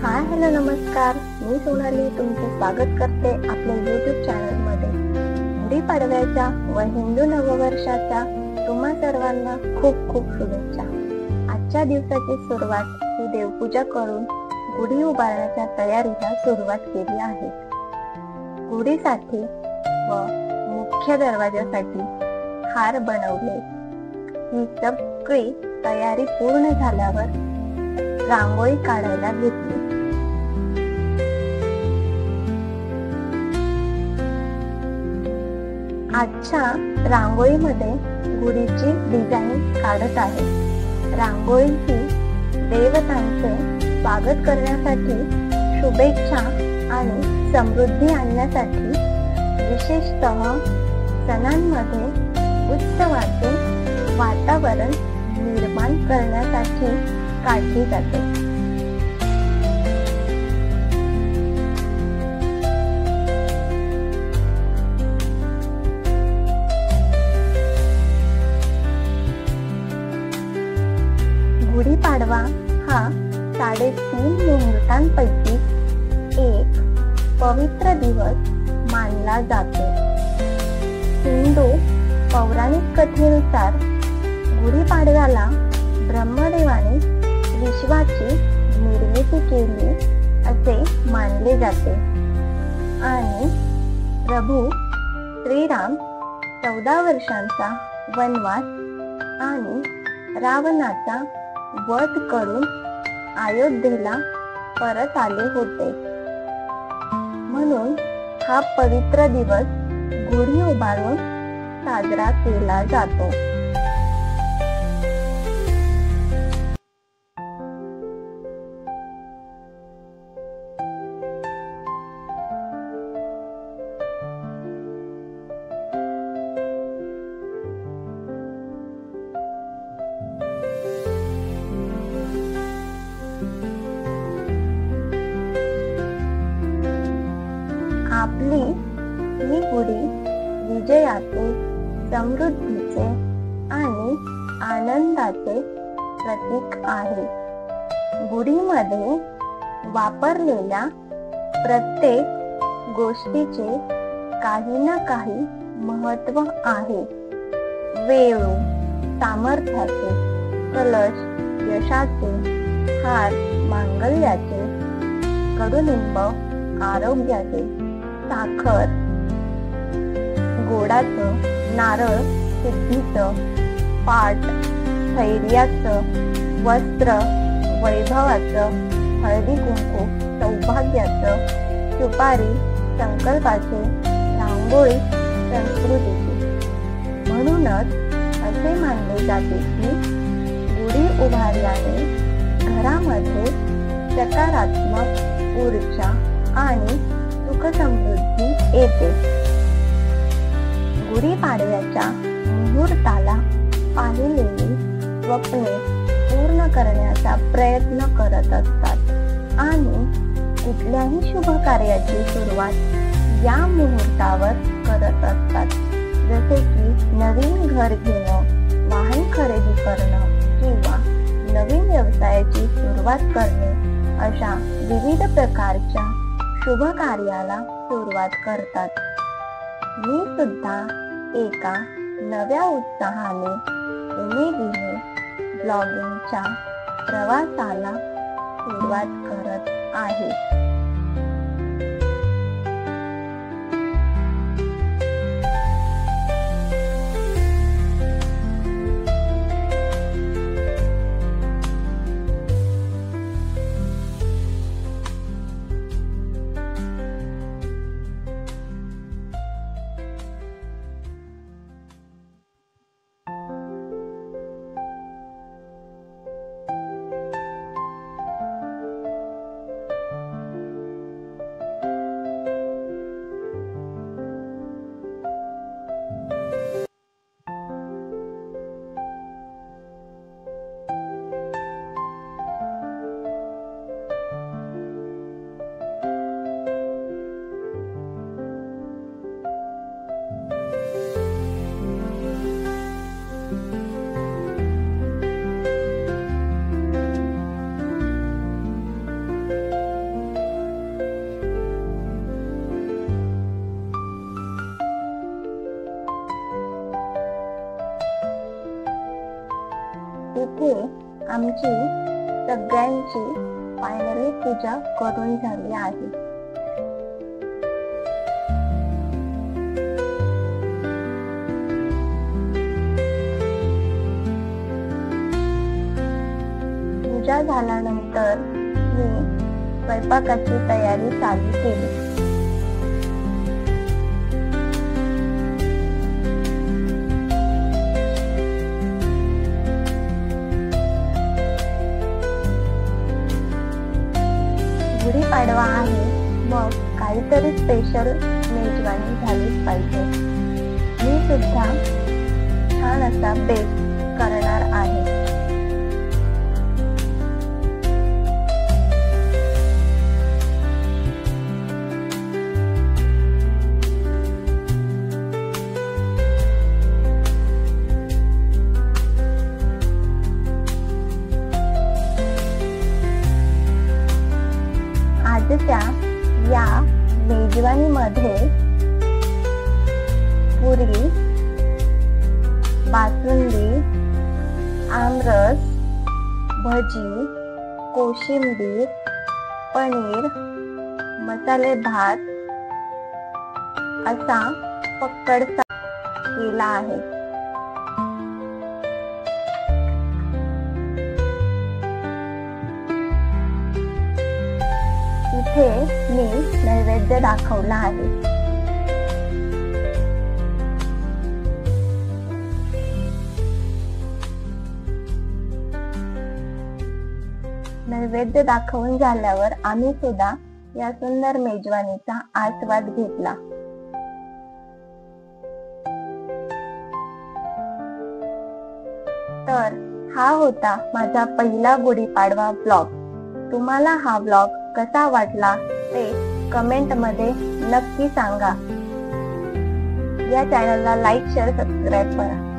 Hi hello नमस्कार, मी सोनाली तुमचे स्वागत करते आपल्या यूट्यूब चॅनलमध्ये. गुढीपाडव्याच्या व हिंदू नववर्षाच्या तुम्हा सर्वांना खूप खूप शुभेच्छा. आजच्या दिवसाची सुरुवात ही देवपूजा करून गुढी उभारण्याच्या तयारीला सुरुवात केली आहे. गुढीसाठी व मुख्य दरवाजासाठी हार बनवले. ही सगळी तयारी पूर्ण झाल्यावर रांगोळी काढायला घेतली. आजच्या रांगोळीमध्ये गुढीची डिझाईन काढत आहे. रांगोळी ही देवतांचे स्वागत करण्यासाठी, शुभेच्छा आणि समृद्धी आणण्यासाठी, विशेषतः सणांमध्ये उत्सवाचे वातावरण निर्माण करण्यासाठी काढली जाते. गुढीपाडवा हा 3.5 मुहूर्तांपैकी एक पवित्र दिवस मानला जातो. हिंदू पौराणिक कथेनुसार गुढीपाडव्याला ब्रह्मदेवाने विश्वाची निर्मिती केली असे मानले जाते आणि प्रभू श्रीराम 14 वर्षांचा वनवास आणि रावणाचा वध करून अयोध्येला परत आले होते. म्हणून हा पवित्र दिवस गुढी उभारून साजरा केला जातो. आपली ही गुढी विजयाचे, समृद्धीचे आणि आनंदाचे प्रतीक आहे. गुढीमध्ये वापरलेल्या प्रत्येक गोष्टीचे काही ना काही महत्त्व आहे. वेळू सामर्थ्याचे, कलश यशाचे, हार मांगल्याचे, कडुलिंब आरोग्याचे, साखर गोडाचं, नारळ सिद्धीचं, पाट स्थैर्याचं, वस्त्र वैभवाचं, हळदी कुंकू सौभाग्याचं, सुपारी संकल्पाचे, रांगोळी संस्कृतीची. म्हणूनच असे मानले जाते की गुढी उभारल्याने घरामध्ये सकारात्मक ऊर्जा आणि सुख समृद्धी येते. गुढीपाडव्याच्या मुहूर्ताला पाहिलेली स्वप्ने पूर्ण करण्याचा प्रयत्न करत असतात आणि कुठल्याही शुभ कार्याची सुरुवात या मुहूर्तावर करत असतात. जसे की नवीन घर घेणं, वाहन खरेदी करणं किंवा नवीन व्यवसायाची सुरुवात करणे अशा विविध प्रकारच्या शुभ कार्याला सुरुवात करतात. मी सुद्धा एका नव्या उत्साहाने, उमेदीने ब्लॉगिंगच्या प्रवासाला सुरुवात करत आहे. आमची सगळ्यांची फायनली पूजा करून झाली आहे. पूजा झाल्यानंतर मी स्वयंपाकाची तयारी चालू केली. गुढीपाडवा आहे, मग काहीतरी स्पेशल मेजवानी झालीच पाहिजे. मी सुद्धा छान असा बेत करणार आहे. आजच्या या मेजवानीमध्ये पुरी, बासुंदी, आमरस, भजी, कोशिंबीर, पनीर, मसाले भात असा फक्कडसा केला आहे. इथे मी नैवेद्य दाखवला आहे. नैवेद्य दाखवून झाल्यावर आम्ही सुद्धा या सुंदर मेजवानीचा आस्वाद घेतला. तर हा होता माझा पहिला गुढीपाडवा ब्लॉग. तुम्हाला हा ब्लॉग कसा वाटला ते कमेंट मध्ये नक्की सांगा. या चॅनलला लाईक, शेअर, सबस्क्राईब करा.